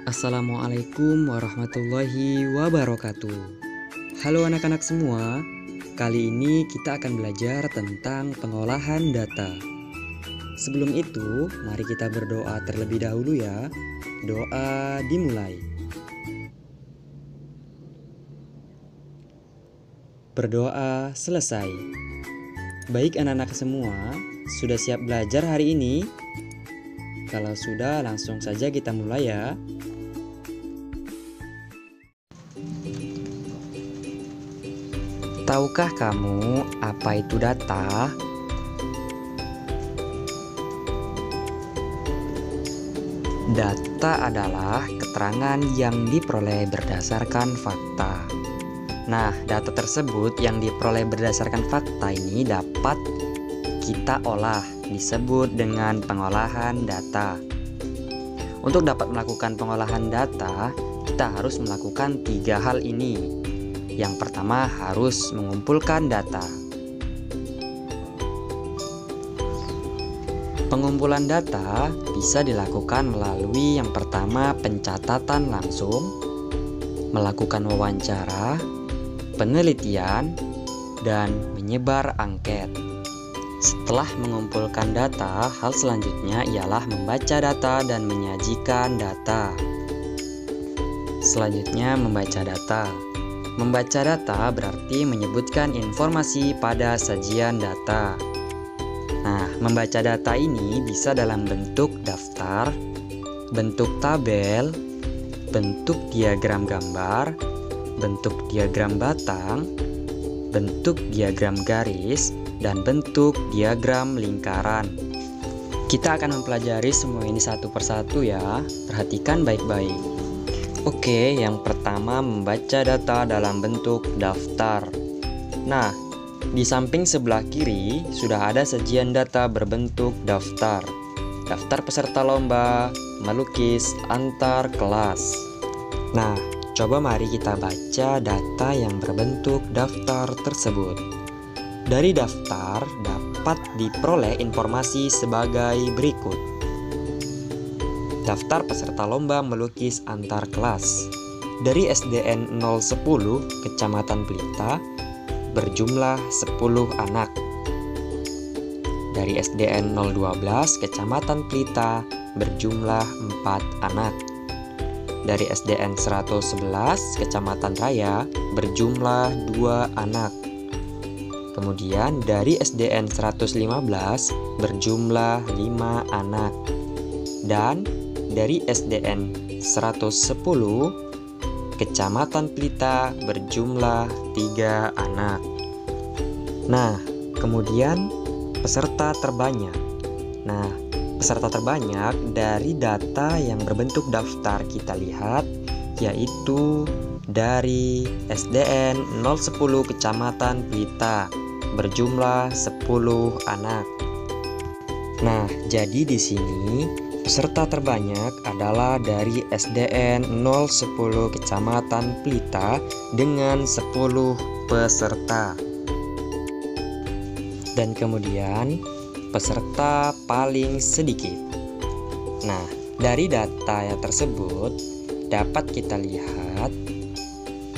Assalamualaikum warahmatullahi wabarakatuh. Halo anak-anak semua, kali ini kita akan belajar tentang pengolahan data. Sebelum itu, mari kita berdoa terlebih dahulu ya. Doa dimulai. Berdoa selesai. Baik anak-anak semua, sudah siap belajar hari ini? Kalau sudah, langsung saja kita mulai ya. Tahukah kamu apa itu data? Data adalah keterangan yang diperoleh berdasarkan fakta. Nah, data tersebut yang diperoleh berdasarkan fakta ini dapat kita olah, disebut dengan pengolahan data. Untuk dapat melakukan pengolahan data, kita harus melakukan 3 hal ini. Yang pertama, harus mengumpulkan data. Pengumpulan data bisa dilakukan melalui yang pertama pencatatan langsung, melakukan wawancara, penelitian, dan menyebar angket. Setelah mengumpulkan data, hal selanjutnya ialah membaca data dan menyajikan data. Selanjutnya, membaca data. Membaca data berarti menyebutkan informasi pada sajian data. Nah, membaca data ini bisa dalam bentuk daftar, bentuk tabel, bentuk diagram gambar, bentuk diagram batang, bentuk diagram garis, dan bentuk diagram lingkaran. Kita akan mempelajari semua ini satu persatu ya. Perhatikan baik-baik. Oke, yang pertama membaca data dalam bentuk daftar. Nah, di samping sebelah kiri sudah ada sajian data berbentuk daftar. Daftar peserta lomba melukis antar kelas. Nah, coba mari kita baca data yang berbentuk daftar tersebut. Dari daftar dapat diperoleh informasi sebagai berikut. Daftar peserta lomba melukis antar kelas. Dari SDN 010 Kecamatan Pelita berjumlah 10 anak. Dari SDN 012 Kecamatan Pelita berjumlah 4 anak. Dari SDN 111 Kecamatan Raya berjumlah 2 anak. Kemudian dari SDN 115 berjumlah 5 anak. Dan dari SDN 110 Kecamatan Pelita berjumlah 3 anak. Nah, kemudian peserta terbanyak. Nah, peserta terbanyak dari data yang berbentuk daftar kita lihat yaitu dari SDN 010 Kecamatan Pelita berjumlah 10 anak. Nah, jadi di sini peserta terbanyak adalah dari SDN 010 Kecamatan Pelita dengan 10 peserta. Dan kemudian peserta paling sedikit. Nah, dari data yang tersebut dapat kita lihat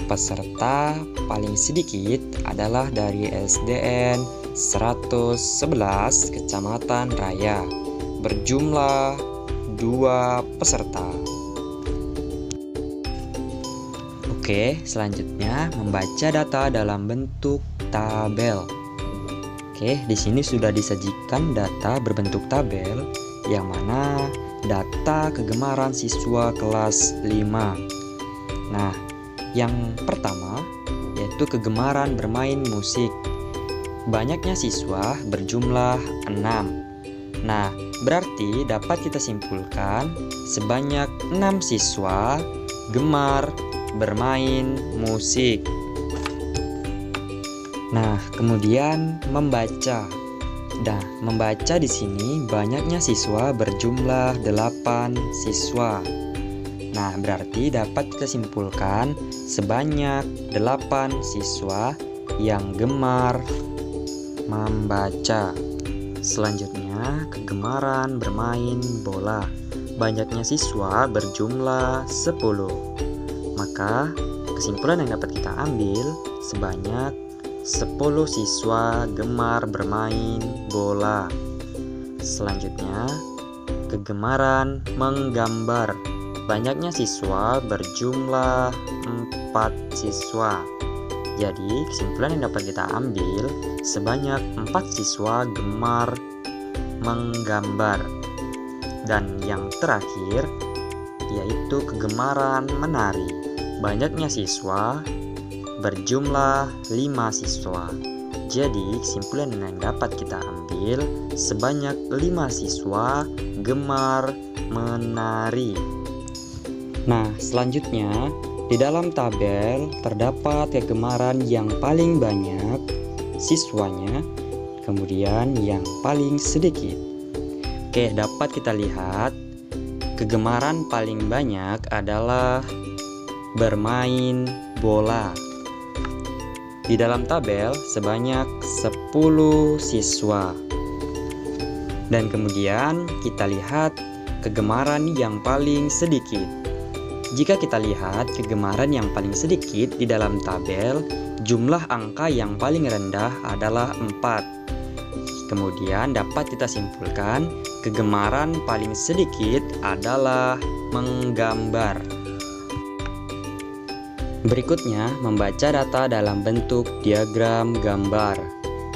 peserta paling sedikit adalah dari SDN 111 Kecamatan Raya berjumlah 2 peserta. Oke, selanjutnya membaca data dalam bentuk tabel. Oke, di sini sudah disajikan data berbentuk tabel yang mana data kegemaran siswa kelas 5. Nah, yang pertama yaitu kegemaran bermain musik. Banyaknya siswa berjumlah 6. Nah, berarti dapat kita simpulkan sebanyak 6 siswa gemar bermain musik. Nah, kemudian membaca. Nah, membaca di sini banyaknya siswa berjumlah 8 siswa. Nah, berarti dapat kita simpulkan sebanyak 8 siswa yang gemar membaca. Selanjutnya, kegemaran bermain bola. banyaknya siswa berjumlah 10. Maka kesimpulan yang dapat kita ambil, sebanyak 10 siswa gemar bermain bola. Selanjutnya, kegemaran menggambar. Banyaknya siswa berjumlah 4 siswa. Jadi, kesimpulan yang dapat kita ambil, sebanyak 4 siswa gemar menggambar. Dan yang terakhir, yaitu kegemaran menari. Banyaknya siswa berjumlah 5 siswa. Jadi, kesimpulan yang dapat kita ambil, sebanyak 5 siswa gemar menari. Nah, selanjutnya, di dalam tabel terdapat kegemaran yang paling banyak siswanya, kemudian yang paling sedikit. Oke, dapat kita lihat kegemaran paling banyak adalah bermain bola. Di dalam tabel sebanyak 10 siswa. Dan kemudian kita lihat kegemaran yang paling sedikit. Jika kita lihat kegemaran yang paling sedikit di dalam tabel, jumlah angka yang paling rendah adalah 4. Kemudian dapat kita simpulkan kegemaran paling sedikit adalah menggambar. Berikutnya, membaca data dalam bentuk diagram gambar.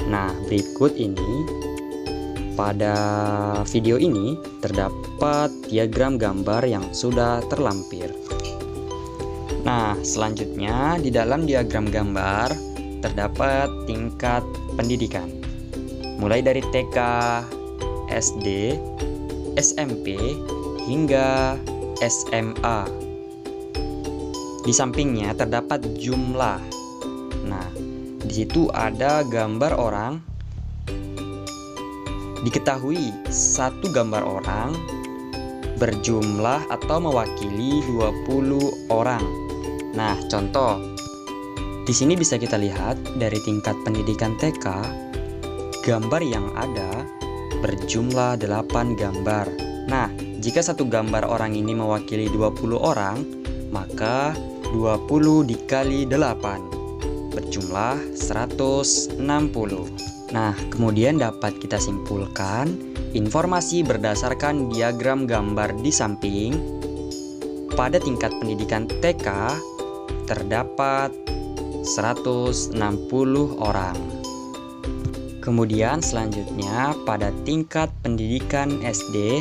Nah, berikut ini, pada video ini terdapat diagram gambar yang sudah terlampir. Nah, selanjutnya di dalam diagram gambar terdapat tingkat pendidikan. Mulai dari TK, SD, SMP, hingga SMA. Di sampingnya terdapat jumlah. Nah, di situ ada gambar orang. Diketahui satu gambar orang berjumlah atau mewakili 20 orang. Nah, contoh. Di sini bisa kita lihat dari tingkat pendidikan TK, gambar yang ada berjumlah 8 gambar. Nah, jika satu gambar orang ini mewakili 20 orang, maka 20 dikali 8 berjumlah 160. Nah, kemudian dapat kita simpulkan informasi berdasarkan diagram gambar di samping. Pada tingkat pendidikan TK terdapat 160 orang. Kemudian selanjutnya pada tingkat pendidikan SD,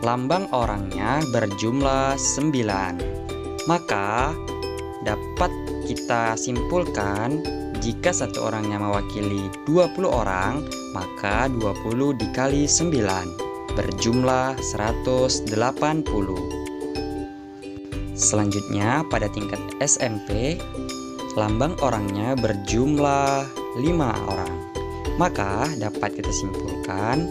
lambang orangnya berjumlah 9. Maka dapat kita simpulkan jika satu orangnya mewakili 20 orang, maka 20 dikali 9 berjumlah 180. Selanjutnya pada tingkat SMP, lambang orangnya berjumlah 5 orang. Maka dapat kita simpulkan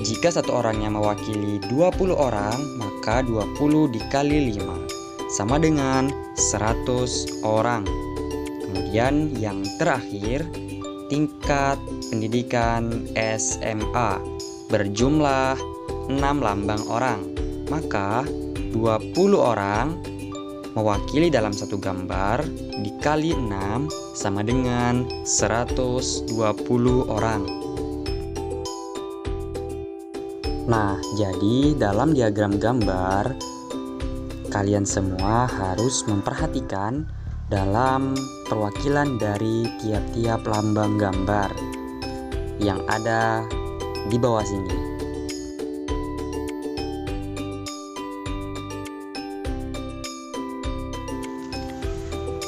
jika satu orangnya mewakili 20 orang, maka 20 dikali 5 sama dengan 100 orang. Kemudian yang terakhir, tingkat pendidikan SMA berjumlah 6 lambang orang. Maka 20 orang mewakili dalam satu gambar dikali 6 sama dengan 120 orang. Nah, jadi dalam diagram gambar, kalian semua harus memperhatikan dalam perwakilan dari tiap-tiap lambang gambar yang ada di bawah sini.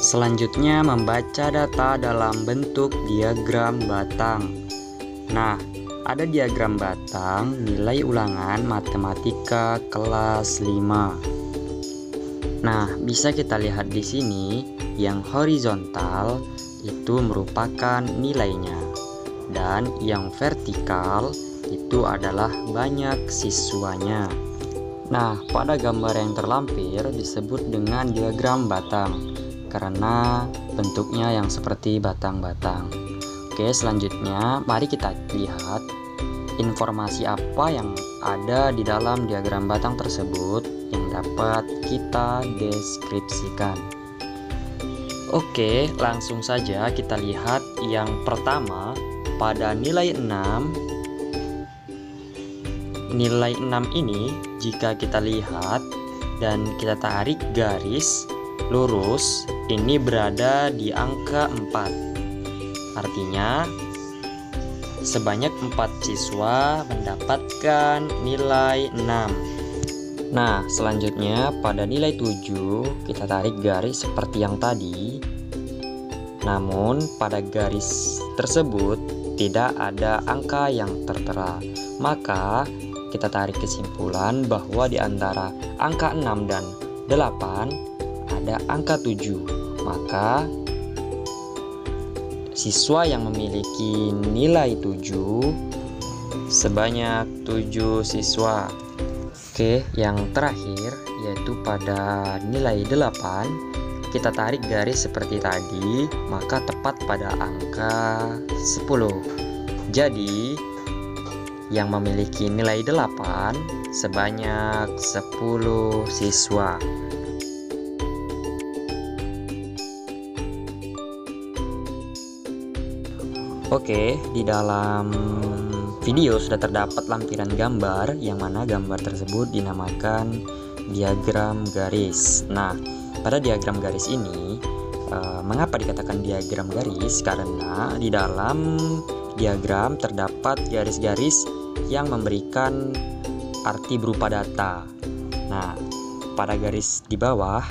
Selanjutnya, membaca data dalam bentuk diagram batang. Nah, ada diagram batang nilai ulangan matematika kelas 5. Nah, bisa kita lihat di sini yang horizontal itu merupakan nilainya, dan yang vertikal itu adalah banyak siswanya. Nah, pada gambar yang terlampir disebut dengan diagram batang karena bentuknya yang seperti batang-batang. Oke, selanjutnya mari kita lihat informasi apa yang ada di dalam diagram batang tersebut yang dapat kita deskripsikan. Oke, langsung saja kita lihat yang pertama pada nilai 6. Nilai 6 ini jika kita lihat dan kita tarik garis lurus, ini berada di angka 4. Artinya sebanyak 4 siswa mendapatkan nilai 6. Nah, selanjutnya pada nilai 7 kita tarik garis seperti yang tadi. Namun pada garis tersebut tidak ada angka yang tertera. Maka kita tarik kesimpulan bahwa di antara angka 6 dan 8 ada angka 7. Maka siswa yang memiliki nilai 7 sebanyak 7 siswa. Oke, yang terakhir yaitu pada nilai 8 kita tarik garis seperti tadi, maka tepat pada angka 10. Jadi yang memiliki nilai 8 sebanyak 10 siswa. Oke, di dalam video sudah terdapat lampiran gambar yang mana gambar tersebut dinamakan diagram garis. Nah, pada diagram garis ini mengapa dikatakan diagram garis? Karena di dalam diagram terdapat garis-garis yang memberikan arti berupa data. Nah, pada garis di bawah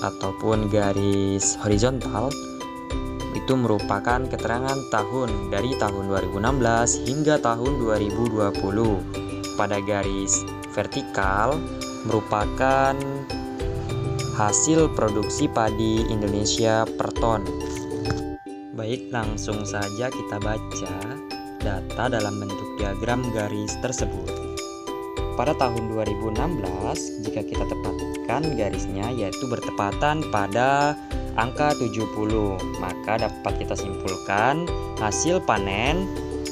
ataupun garis horizontal itu merupakan keterangan tahun dari tahun 2016 hingga tahun 2020. Pada garis vertikal merupakan hasil produksi padi Indonesia per ton. Baik, langsung saja kita baca data dalam bentuk diagram garis tersebut. Pada tahun 2016, jika kita tepatkan garisnya yaitu bertepatan pada angka 70, maka dapat kita simpulkan hasil panen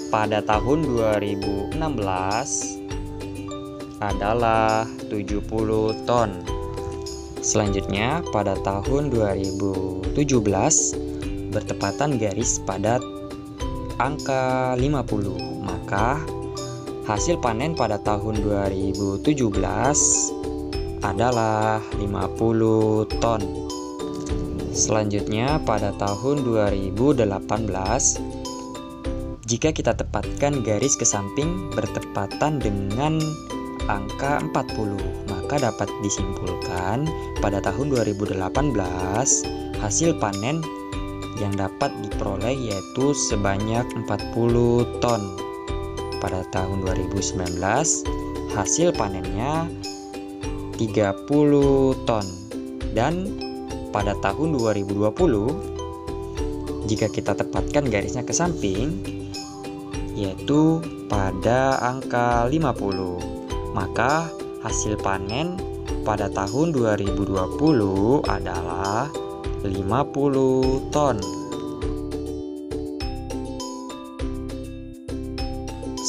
pada tahun 2016 adalah 70 ton. Selanjutnya pada tahun 2017 bertepatan garis pada angka 50, maka hasil panen pada tahun 2017 adalah 50 ton. Selanjutnya pada tahun 2018 jika kita tepatkan garis ke samping bertepatan dengan angka 40, maka dapat disimpulkan pada tahun 2018 hasil panen yang dapat diperoleh yaitu sebanyak 40 ton. Pada tahun 2019 hasil panennya 30 ton. Dan pada tahun 2020 jika kita tepatkan garisnya ke samping yaitu pada angka 50, maka hasil panen pada tahun 2020 adalah 50 ton.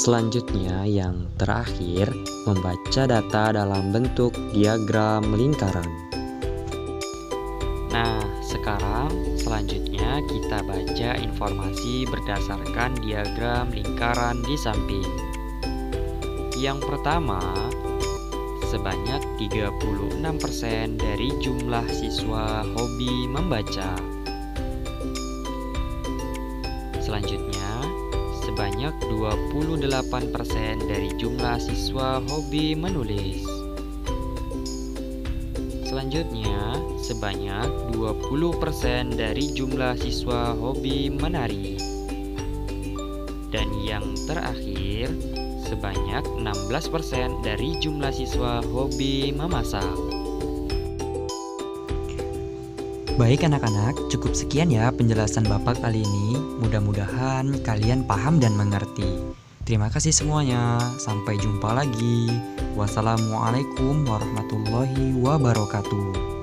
Selanjutnya yang terakhir, membaca data dalam bentuk diagram lingkaran. Nah, sekarang selanjutnya kita baca informasi berdasarkan diagram lingkaran di samping. Yang pertama, sebanyak 36% dari jumlah siswa hobi membaca. Selanjutnya, sebanyak 28% dari jumlah siswa hobi menulis. Selanjutnya, sebanyak 20% dari jumlah siswa hobi menari. Dan yang terakhir, sebanyak 16% dari jumlah siswa hobi memasak. Baik anak-anak, cukup sekian ya penjelasan Bapak kali ini. Mudah-mudahan kalian paham dan mengerti. Terima kasih semuanya. Sampai jumpa lagi. Wassalamualaikum warahmatullahi wabarakatuh.